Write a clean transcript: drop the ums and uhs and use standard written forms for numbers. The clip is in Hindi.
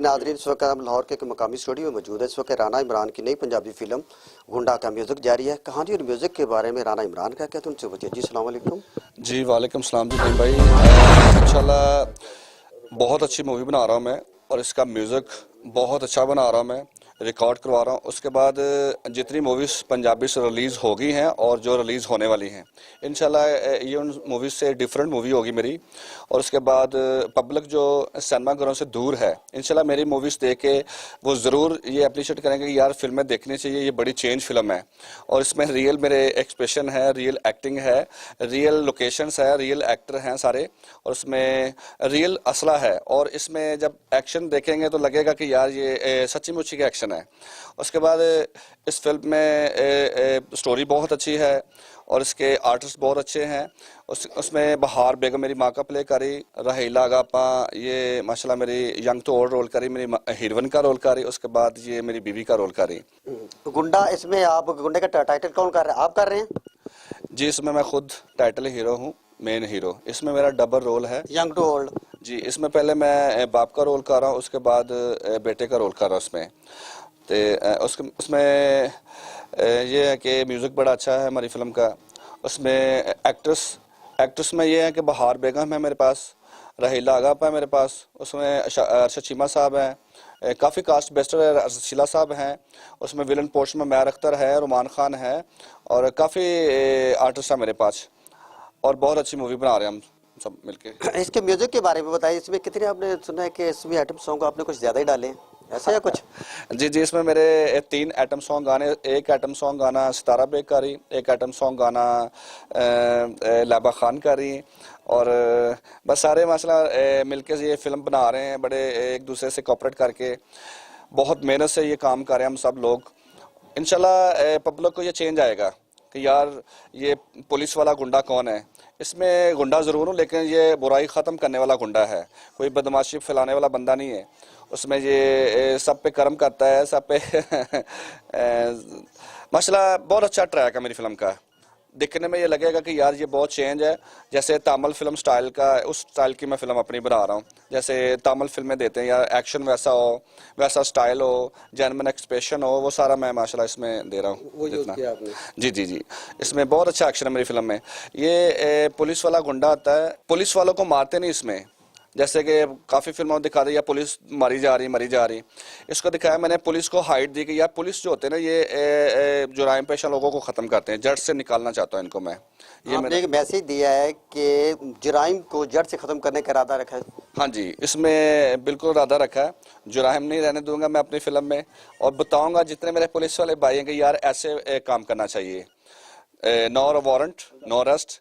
नाजरीन, इस वक्त हम लाहौर के एक मकामी स्टूडियो में मौजूद है। इस वक्त राना इमरान की नई पंजाबी फिल्म गुंडा का म्यूजिक जारी है। कहानी और म्यूजिक के बारे में राना इमरान क्या कहते हैं, उनसे पूछिए। जी अस्सलाम वालेकुम। जी वालेकुम सलाम जी भाई। इंशाल्लाह बहुत अच्छी मूवी बना रहा हूँ मैं, और इसका म्यूज़िक बहुत अच्छा बना रहा हूँ मैं, रिकॉर्ड करवा रहा हूँ। उसके बाद जितनी मूवीज़ पंजाबी से रिलीज़ हो गई हैं और जो रिलीज़ होने वाली हैं, इंशाल्लाह ये उन मूवीज़ से डिफरेंट मूवी होगी मेरी। और उसके बाद पब्लिक जो सिनेमा घरों से दूर है, इंशाल्लाह मेरी मूवीज़ देख के वो ज़रूर ये अप्रिशिएट करेंगे कि यार फिल्में देखनी चाहिए, ये बड़ी चेंज फिल्म है। और इसमें रियल मेरे एक्सप्रेशन है, रियल एक्टिंग है, रियल लोकेशंस है, रियल एक्टर हैं सारे, और उसमें रियल असला है। और इसमें जब एक्शन देखेंगे तो लगेगा कि यार ये सच्ची मुच्ची का एक्शन है। उसके बाद इस फिल्म में स्टोरी बहुत अच्छी है और इसके आर्टिस्ट बहुत अच्छे हैं। उसमें बहार बेगम मेरी माँ का प्ले करी, रहीला गापा ये माशाल्लाह मेरी यंग टू ओल्ड रोल करी, मेरी हीरोइन का रोल करी। उसके बाद ये मेरी बीवी का रोल करी। गुंडा, इसमें आप गुंडे का टाइटल कौन कर रहे हैं? आप कर रहे हैं? जी, इसमें मैं खुद टाइटल हीरो हूँ, मेन हीरो। इसमें मेरा डबल रोल है, यंग टू ओल्ड। जी। इसमें पहले मैं बाप का रोल कर रहा हूँ, उसके बाद बेटे का रोल कर रहा हूँ इसमें। तो उसमें ये है कि म्यूज़िक बड़ा अच्छा है हमारी फिल्म का। उसमें एक्ट्रेस में ये है कि बहार बेगम है मेरे पास, रहीला आगाप है मेरे पास, उसमें अरशद चीमा साहब हैं, काफ़ी कास्ट बेस्टर है, अरशद शीला साहब हैं। उसमें विलन पोस्ट में मैर अख्तर है, रुमान खान है, और काफ़ी आर्टिस्ट है मेरे पास। और बहुत अच्छी मूवी बना रहे हैं हम सब मिलके। इसके म्यूजिक के बारे में बताइए। इसमें कितने, आपने सुना है कि इसमें आइटम सॉन्ग आपने कुछ ज्यादा ही डाले हैं, ऐसा या कुछ? जी जी, इसमें मेरे 3 आइटम सॉन्ग गाने, एक आइटम सॉन्ग गाना सितारा बेग का रही, एक आइटम सॉन्ग गाना लाबा खान का रही, और बस सारे माशाल्लाह मिलके ये फिल्म बना रहे हैं, बड़े एक दूसरे से कोऑपरेट करके बहुत मेहनत से ये काम कर रहे हैं हम सब लोग। इंशाल्लाह पब्लिक को ये चेंज आएगा कि यार ये पुलिस वाला गुंडा कौन है। इसमें गुंडा ज़रूर हूँ, लेकिन ये बुराई ख़त्म करने वाला गुंडा है, कोई बदमाशी फैलाने वाला बंदा नहीं है। उसमें ये सब पे कर्म करता है, सब पे माशाल्लाह बहुत अच्छा ट्रैक है मेरी फिल्म का। देखने में ये लगेगा कि यार ये बहुत चेंज है, जैसे तामिल फिल्म स्टाइल का, उस स्टाइल की मैं फिल्म अपनी बना रहा हूँ। जैसे तामिल फिल्में देते हैं यार, एक्शन वैसा हो, वैसा स्टाइल हो, जेन्युइन एक्सप्रेशन हो, वो सारा मैं माशाल्लाह इसमें दे रहा हूँ जितना। जी जी जी, इसमें बहुत अच्छा एक्शन है मेरी फिल्म में। ये पुलिस वाला गुंडा आता है, पुलिस वालों को मारते नहीं इसमें, जैसे कि काफ़ी फिल्मों में दिखा दी या पुलिस मरी जा रही। इसको दिखाया मैंने, पुलिस को हाइट दी कि यार पुलिस जो होते हैं ना, ये जुराइम पेशा लोगों को ख़त्म करते हैं, जड़ से निकालना चाहता हूँ इनको मैं। ये आपने एक मैसेज दिया है कि जुराइम को जड़ से ख़त्म करने का इरादा रखा है। हाँ जी, इसमें बिल्कुल इरादा रखा है, जुराइम नहीं रहने दूंगा मैं अपनी फिल्म में। और बताऊंगा जितने मेरे पुलिस वाले भाई हैं कि यार ऐसे काम करना चाहिए, नो वारंट नो अरेस्ट,